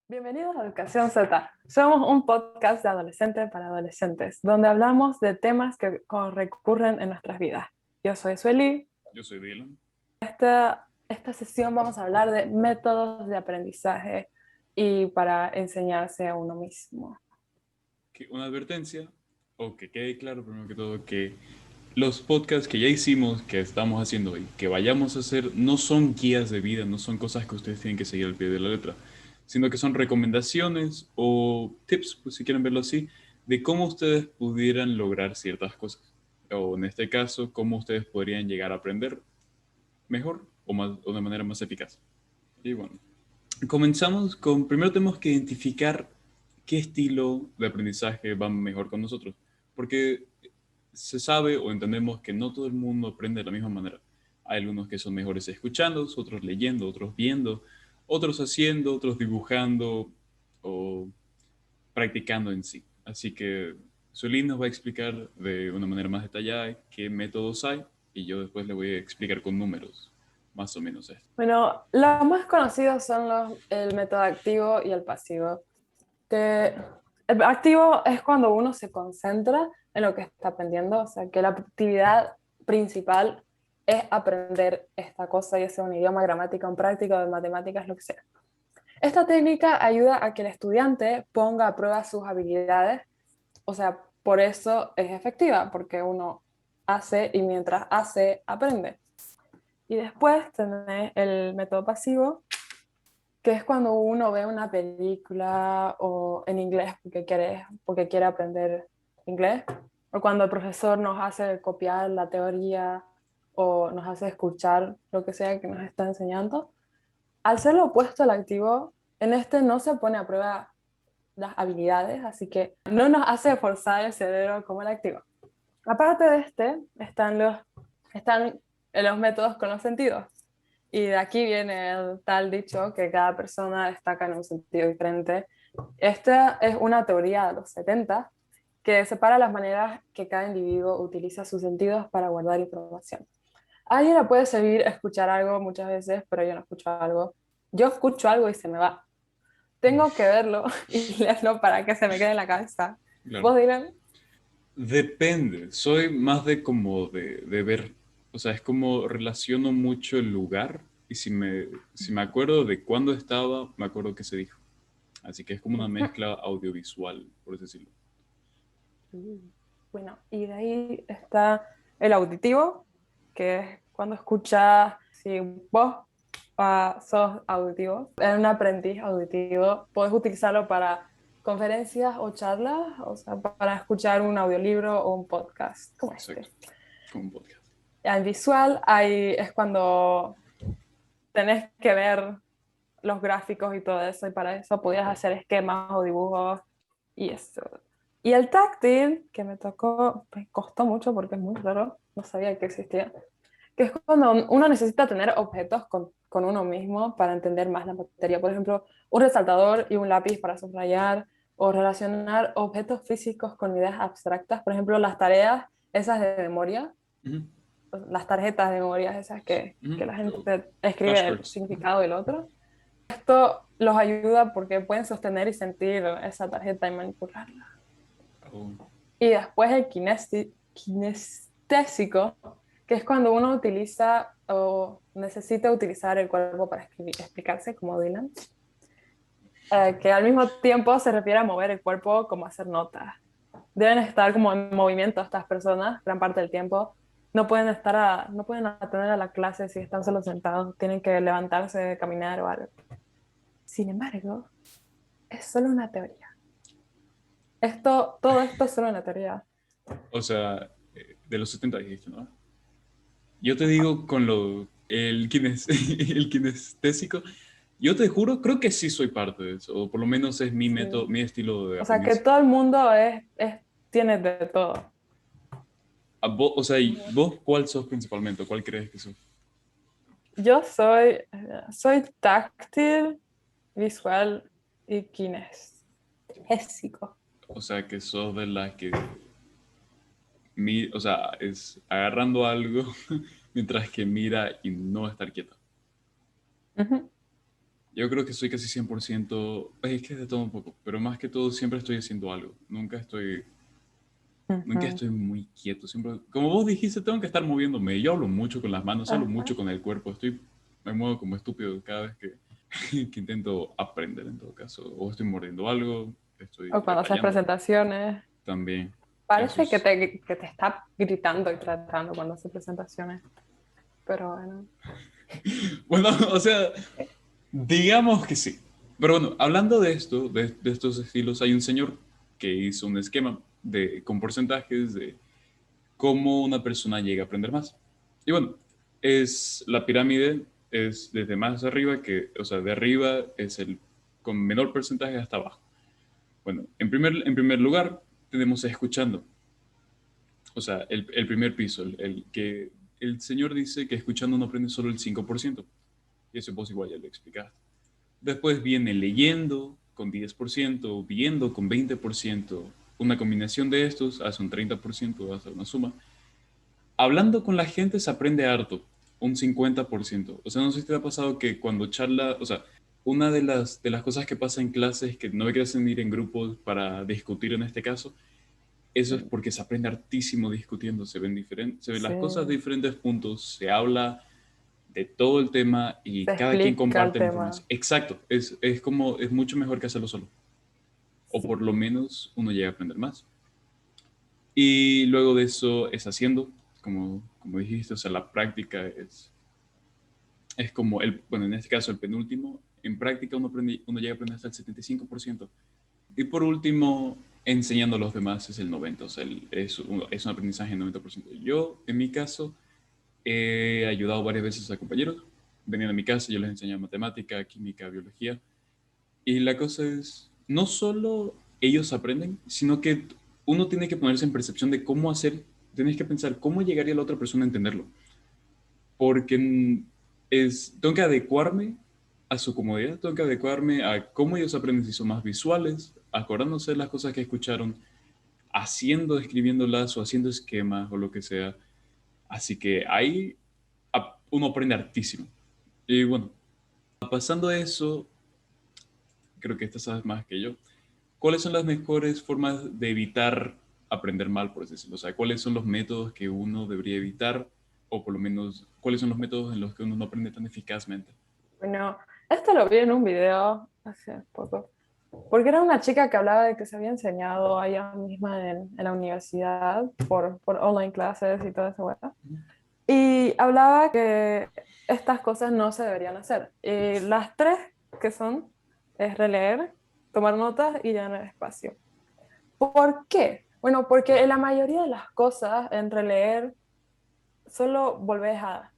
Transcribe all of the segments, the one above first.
Bienvenidos a Educación Z. Somos un podcast de adolescentes para adolescentes, donde hablamos de temas que recurren en nuestras vidas. Yo soy Sueli. Yo soy Dylan. Esta sesión vamos a hablar de métodos de aprendizaje y para enseñarse a uno mismo. Una advertencia, o que quede claro primero que todo, que los podcasts que ya hicimos, que estamos haciendo hoy, que vayamos a hacer, no son guías de vida, no son cosas que ustedes tienen que seguir al pie de la letra, sino que son recomendaciones o tips, pues si quieren verlo así, de cómo ustedes pudieran lograr ciertas cosas. O en este caso, cómo ustedes podrían llegar a aprender mejor o de manera más eficaz. Y bueno, comenzamos con, primero tenemos que identificar qué estilo de aprendizaje va mejor con nosotros, porque se sabe o entendemos que no todo el mundo aprende de la misma manera. Hay algunos que son mejores escuchando, otros leyendo, otros viendo, otros haciendo, otros dibujando o practicando en sí. Así que Solín nos va a explicar de una manera más detallada qué métodos hay y yo después le voy a explicar con números, más o menos esto. Bueno, los más conocidos son el método activo y el pasivo. El activo es cuando uno se concentra en lo que está aprendiendo, o sea, que la actividad principal es aprender esta cosa, ya sea un idioma, gramática, un práctico de matemáticas, lo que sea. Esta técnica ayuda a que el estudiante ponga a prueba sus habilidades, o sea, por eso es efectiva, porque uno hace y mientras hace, aprende. Y después tenés el método pasivo, que es cuando uno ve una película o en inglés porque quiere aprender inglés, o cuando el profesor nos hace copiar la teoría o nos hace escuchar lo que sea que nos está enseñando. Al ser lo opuesto al activo, en este no se pone a prueba las habilidades, así que no nos hace forzar el cerebro como el activo. Aparte de este, están los métodos con los sentidos. Y de aquí viene el tal dicho que cada persona destaca en un sentido diferente. Esta es una teoría de los 70 que separa las maneras que cada individuo utiliza sus sentidos para guardar información. A alguien le puede servir escuchar algo muchas veces, pero yo no escucho algo. Yo escucho algo y se me va. Tengo que verlo y leerlo para que se me quede en la cabeza. Claro. ¿Vos, Dylan? Depende, soy más de como de ver, o sea, es como relaciono mucho el lugar y si me acuerdo de cuándo estaba, me acuerdo qué se dijo. Así que es como una mezcla audiovisual, por así decirlo. Bueno, y de ahí está el auditivo, que es cuando escuchas, si vos sos auditivo, eres un aprendiz auditivo, podés utilizarlo para conferencias o charlas, o sea, para escuchar un audiolibro o un podcast como Exacto, este. como un podcast. En visual es cuando tenés que ver los gráficos y todo eso, y para eso podías hacer esquemas o dibujos y eso. Y el táctil, que me costó mucho porque es muy raro, no sabía que existía, que es cuando uno necesita tener objetos con uno mismo para entender más la materia. Por ejemplo, un resaltador y un lápiz para subrayar, o relacionar objetos físicos con ideas abstractas. Por ejemplo, las tareas, esas de memoria, Ujú, las tarjetas de memoria, esas que ujú. la gente escribe el Flashcards. significado del otro. Esto los ayuda porque pueden sostener y sentir esa tarjeta y manipularla. Oh, Y después el kinestésico, que es cuando uno utiliza o necesita utilizar el cuerpo para explicarse, como Dylan, que al mismo tiempo se refiere a mover el cuerpo como hacer notas. Deben estar como en movimiento estas personas gran parte del tiempo. No pueden atender a la clase si están solo sentados, tienen que levantarse, caminar o algo. Sin embargo, es solo una teoría. Todo esto es solo una teoría. o sea, de los 70 dijiste, ¿no? Yo te digo con el kinestésico, yo te juro, creo que sí soy parte de eso, o por lo menos es mi método, Sí. mi estilo de O sea, que aprendizaje. todo el mundo tiene de todo. O sea, ¿y vos cuál sos principalmente? ¿Cuál crees que sos? Yo soy táctil, visual y kinestésico. O sea, que sos de las que, o sea, es agarrando algo mientras que mira y no estar quieta. Ujú. Yo creo que soy casi 100%, es que es de todo un poco, pero más que todo siempre estoy haciendo algo. Nunca Ujú. estoy muy quieto. Siempre, como vos dijiste, tengo que estar moviéndome. Yo hablo mucho con las manos, hablo mucho Ajá. con el cuerpo. Me muevo como estúpido cada vez que intento aprender en todo caso. O estoy mordiendo algo, estoy O cuando haces detallando presentaciones. también. Eso Parece es. que te está gritando y tratando cuando haces presentaciones. Pero bueno. Bueno, o sea, digamos que sí. Pero bueno, hablando de esto, de estos estilos, hay un señor que hizo un esquema con porcentajes de cómo una persona llega a aprender más. Y bueno, la pirámide es desde más arriba o sea, de arriba es el con menor porcentaje hasta abajo. Bueno, en primer lugar tenemos escuchando, o sea, el primer piso, el que el señor dice que escuchando no aprende solo el 5%, y eso vos igual ya lo explicaste. Después viene leyendo con 10%, viendo con 20%, una combinación de estos hace un 30%, hace una suma. Hablando con la gente se aprende harto, un 50%. O sea, no sé si te ha pasado que cuando charla, o sea, una de las cosas que pasa en clases que no me hacen ir en grupos para discutir en este caso, eso es porque se aprende hartísimo discutiendo, se ven Sí, las cosas de diferentes puntos, se habla de todo el tema y se cada quien explica el comparte la tema. información. Exacto, es mucho mejor que hacerlo solo, o Sí. por lo menos uno llega a aprender más. Y luego de eso es haciendo, como dijiste, o sea, la práctica es como bueno, en este caso el penúltimo, en práctica uno llega a aprender hasta el 75%. Y por último, enseñando a los demás es el 90%, o sea, es un aprendizaje en 90%. Yo, en mi caso, he ayudado varias veces a compañeros, venían a mi casa, yo les enseñaba matemática, química, biología, y la cosa es, no solo ellos aprenden, sino que uno tiene que ponerse en percepción de cómo hacer, tienes que pensar cómo llegaría la otra persona a entenderlo, porque tengo que adecuarme a su comodidad, tengo que adecuarme a cómo ellos aprenden, si son más visuales, acordándose de las cosas que escucharon, haciendo, escribiéndolas o haciendo esquemas o lo que sea. Así que ahí uno aprende hartísimo. Y bueno, pasando a eso, creo que esta sabes más que yo. ¿Cuáles son las mejores formas de evitar aprender mal, por así decirlo? O sea, ¿cuáles son los métodos que uno debería evitar? O por lo menos, ¿cuáles son los métodos en los que uno no aprende tan eficazmente? Bueno, esto lo vi en un video hace poco. Porque era una chica que hablaba de que se había enseñado allá misma en la universidad por online clases y todo eso, ¿verdad? Y hablaba que estas cosas no se deberían hacer. Y las tres que son es releer, tomar notas y llenar espacio. ¿Por qué? Bueno, porque en la mayoría de las cosas en releer solo volvés a...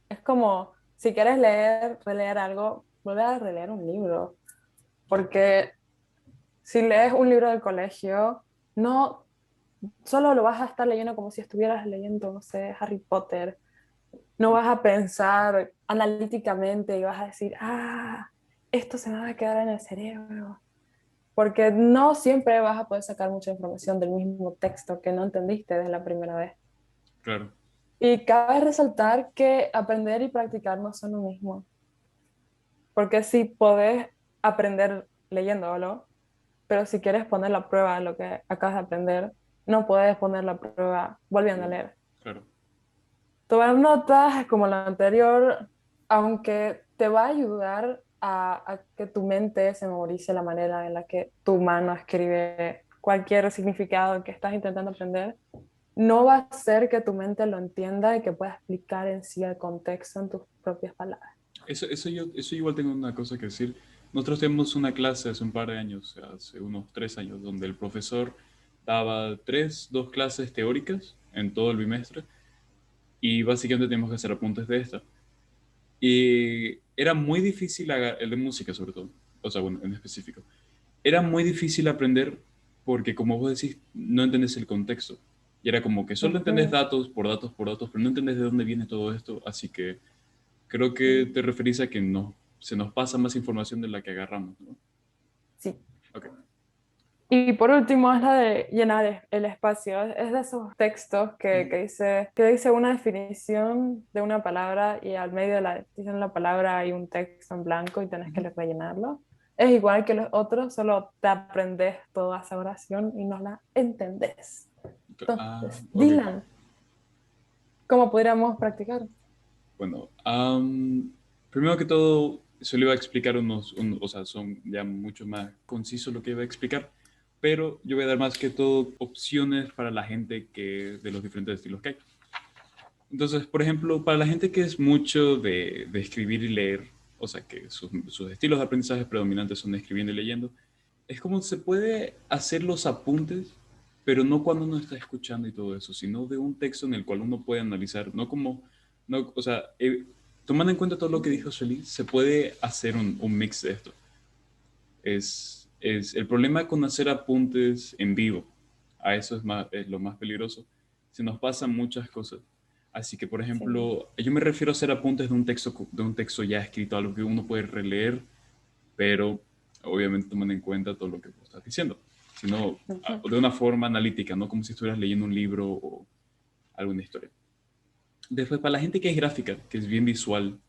Es como si quieres leer, releer algo, volver a releer un libro. Porque si lees un libro del colegio, no solo lo vas a estar leyendo como si estuvieras leyendo, no sé, Harry Potter. No vas a pensar analíticamente y vas a decir, ah, esto se me va a quedar en el cerebro. Porque no siempre vas a poder sacar mucha información del mismo texto que no entendiste desde la primera vez. Claro, Y cabe resaltar que aprender y practicar no son lo mismo. Porque si podés aprender leyéndolo, pero si quieres poner la prueba de lo que acabas de aprender, no puedes poner la prueba volviendo a leer. claro. Tomar notas es como lo anterior, aunque te va a ayudar a que tu mente se memorice la manera en la que tu mano escribe cualquier significado que estás intentando aprender, no va a hacer que tu mente lo entienda y que pueda explicar en sí el contexto en tus propias palabras. Eso igual tengo una cosa que decir. Nosotros tenemos una clase hace un par de años, hace unos 3 años, donde el profesor daba dos clases teóricas en todo el bimestre y básicamente teníamos que hacer apuntes de esta. Y era muy difícil, el de música sobre todo, o sea, bueno, en específico. Era muy difícil aprender porque, como vos decís, no entendés el contexto. Y era como que solo entendés Ujú, datos por datos por datos, pero no entendés de dónde viene todo esto. Así que creo que sí, te referís a que no, se nos pasa más información de la que agarramos, ¿no? sí. Ok. Y por último es la de llenar el espacio. Es de esos textos que dice una definición de una palabra y al medio de la definición de la palabra hay un texto en blanco y tenés que rellenarlo. Es igual que los otros, solo te aprendes toda esa oración y no la entendés. Entonces, Ok. Dylan, ¿cómo podríamos practicar? Bueno, primero que todo, se le iba a explicar o sea, son ya mucho más concisos lo que iba a explicar, pero yo voy a dar más que todo opciones para la gente que de los diferentes estilos que hay. Entonces, por ejemplo, para la gente que es mucho de escribir y leer, o sea, que sus estilos de aprendizaje predominantes son escribiendo y leyendo, es como se puede hacer los apuntes, pero no cuando uno está escuchando y todo eso, sino de un texto en el cual uno puede analizar, no como, no, o sea, tomando en cuenta todo lo que dijo Shelly, se puede hacer un mix de esto. Es el problema con hacer apuntes en vivo, a eso es lo más peligroso, se nos pasan muchas cosas. Así que, por Sí. ejemplo, yo me refiero a hacer apuntes de un texto ya escrito, algo que uno puede releer, pero obviamente tomando en cuenta todo lo que vos estás diciendo, sino Ujú. de una forma analítica, no como si estuvieras leyendo un libro o alguna historia. Después, para la gente que es gráfica, que es bien visual,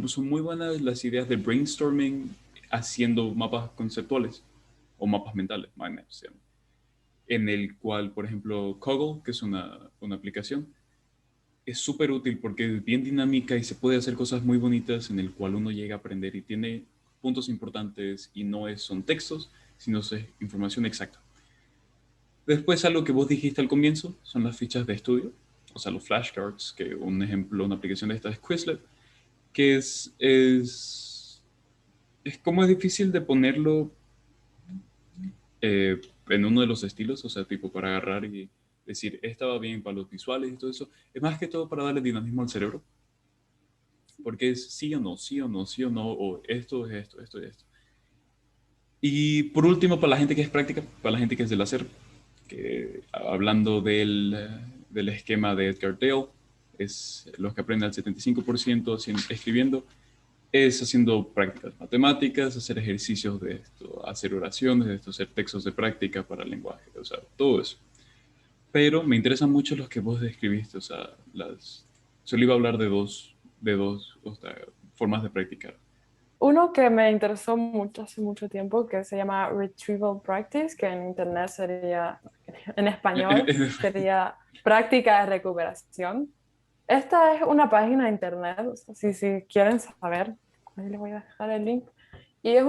son muy buenas las ideas de brainstorming haciendo mapas conceptuales o mapas mentales, mind maps, se llama, en el cual, por ejemplo, Kaggle, que es una aplicación, es súper útil porque es bien dinámica y se puede hacer cosas muy bonitas en el cual uno llega a aprender y tiene puntos importantes y no son textos, sino es información exacta. Después, algo que vos dijiste al comienzo son las fichas de estudio, o sea, los flashcards, que un ejemplo, una aplicación de esta es Quizlet, que es como es difícil de ponerlo en uno de los estilos, o sea, tipo para agarrar y decir, esta va bien para los visuales y todo eso. Es más que todo para darle dinamismo al cerebro, porque es sí o no, sí o no, sí o no, o esto es esto, esto es esto. Y por último, para la gente que es práctica, para la gente que es del hacer, que hablando del esquema de Edgar Dale, es los que aprenden al 75% escribiendo, es haciendo prácticas matemáticas, hacer ejercicios de esto, hacer oraciones de esto, hacer textos de práctica para el lenguaje, o sea, todo eso. Pero me interesan mucho los que vos describiste, o sea, solo iba a hablar de dos o sea, formas de practicar. Uno que me interesó mucho hace mucho tiempo, que se llama Retrieval Practice, que en internet sería, en español, sería práctica de recuperación. Esta es una página de internet, o sea, si quieren saber, ahí les voy a dejar el link. Y es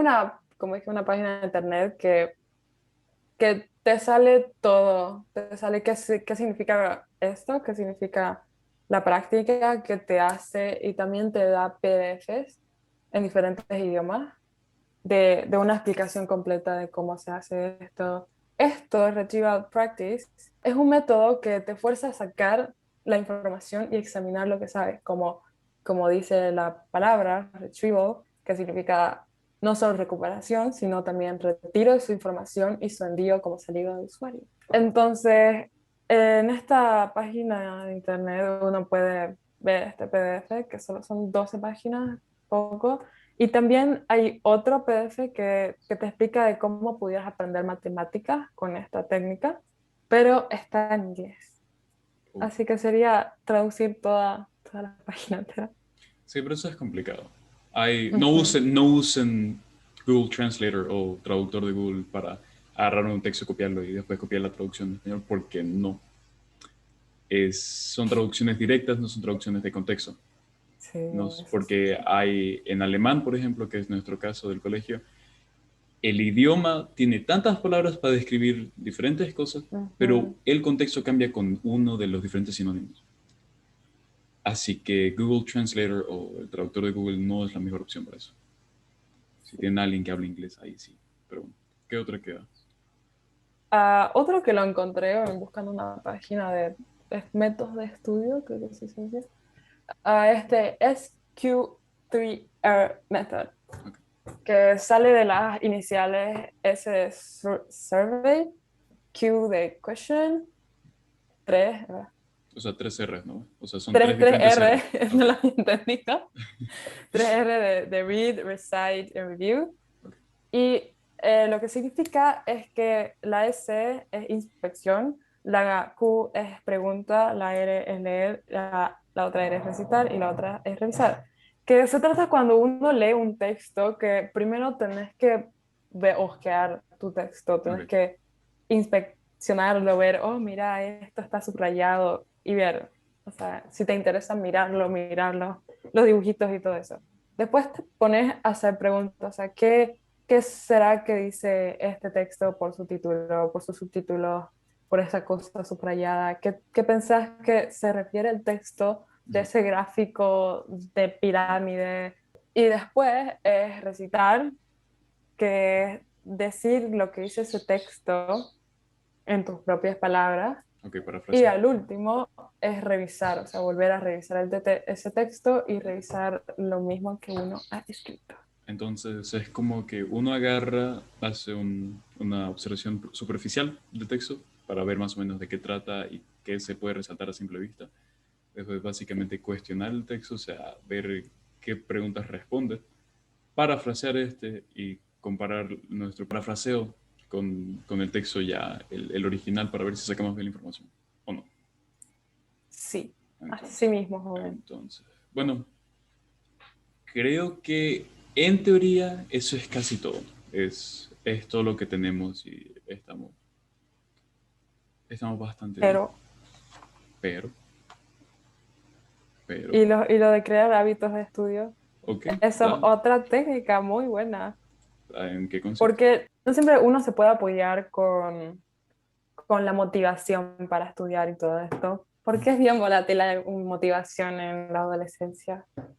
como dije, una página de internet que te sale todo, te sale qué significa esto, qué significa la práctica que te hace y también te da PDFs en diferentes idiomas de una explicación completa de cómo se hace esto. Esto, Retrieval Practice, es un método que te fuerza a sacar la información y examinar lo que sabes, como dice la palabra retrieval, que significa no solo recuperación, sino también retiro de su información y su envío como salida de usuario. Entonces, en esta página de internet uno puede ver este PDF, que solo son 12 páginas, poco, y también hay otro PDF que te explica de cómo pudieras aprender matemáticas con esta técnica, pero está en inglés. Así que sería traducir toda la página entera. Sí, pero eso es complicado. Ujú. No usen Google Translator o traductor de Google para agarrar un texto, copiarlo y después copiar la traducción en español, porque no. Son traducciones directas, no son traducciones de contexto. Sí, No, eso sí. porque hay en alemán, por ejemplo, que es nuestro caso del colegio, el idioma tiene tantas palabras para describir diferentes cosas, pero Ujú. el contexto cambia con uno de los diferentes sinónimos. Así que Google Translator o el traductor de Google no es la mejor opción para eso. Si Sí. tienen alguien que hable inglés, ahí sí. Pero bueno, ¿qué otra queda? Otro que lo encontré buscando una página de métodos de estudio, creo que sí se dice. Este SQ3R Method, Ok. que sale de las iniciales S de survey, Q de question, 3, O sea, tres R's, ¿no? O sea, son tres 3 diferentes R, R's. no Ok, lo había entendido, 3 R de read, recite y review. ok. Y Lo que significa es que la S es inspección, la Q es pregunta, la R es leer, la otra R es recitar y la otra es revisar. Que se trata cuando uno lee un texto que primero tenés que ojear tu texto, tenés Ok. que inspeccionarlo, ver, oh, mira, esto está subrayado y ver, o sea, si te interesa mirarlo, los dibujitos y todo eso. Después te pones a hacer preguntas, o sea, ¿qué será que dice este texto por su título, por su subtítulo, por esa cosa subrayada? ¿Qué pensás que se refiere el texto de Ujú. ese gráfico de pirámide? Y después es recitar, que es decir lo que dice ese texto en tus propias palabras. Ok, Y parafrasear. al último es revisar, o sea, volver a revisar ese texto y revisar lo mismo que uno ha escrito. Entonces es como que uno agarra, hace una observación superficial del texto para ver más o menos de qué trata y qué se puede resaltar a simple vista. Después básicamente cuestionar el texto, o sea, ver qué preguntas responde, parafrasear este y comparar nuestro parafraseo con el texto ya, el original, para ver si sacamos bien la información o no. Sí, así Entonces, mismo, joven. entonces, bueno, creo que en teoría eso es casi todo. Es todo lo que tenemos y estamos bastante bien. Pero, Pero, pero, y lo de crear hábitos de estudio, ok, eso es dale. otra técnica muy buena, ¿En qué consiste? porque no siempre uno se puede apoyar con la motivación para estudiar y todo esto, porque es bien volátil la motivación en la adolescencia, Es verdad,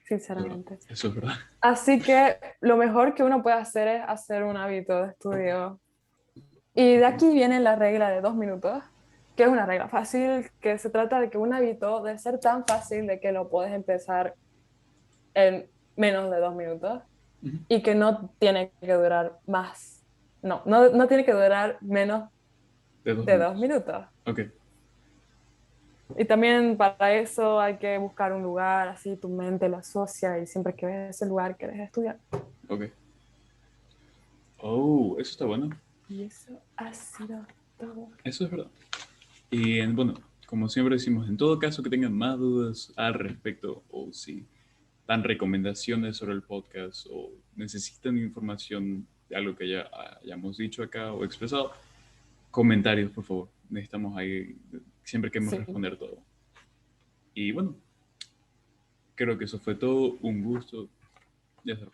sinceramente. eso es verdad. Así que lo mejor que uno puede hacer es hacer un hábito de estudio. Y de Ok, aquí viene la regla de 2 minutos, que es una regla fácil, que se trata de que un hábito debe ser tan fácil de que lo puedes empezar en menos de 2 minutos ujú, y que no tiene que durar más. No tiene que durar menos de dos de dos minutos. minutos. Ok, Y también para eso hay que buscar un lugar, así tu mente lo asocia y siempre que ves ese lugar quieres estudiar. ok. Oh, eso está bueno. Y eso ha sido todo. Eso es verdad. Y bueno, como siempre decimos, en todo caso que tengan más dudas al respecto o si dan recomendaciones sobre el podcast o necesitan información de algo que ya hayamos dicho acá o expresado, comentarios, por favor. Necesitamos ahí, siempre queremos Sí. responder todo. Y bueno, creo que eso fue todo. Un gusto. Ya se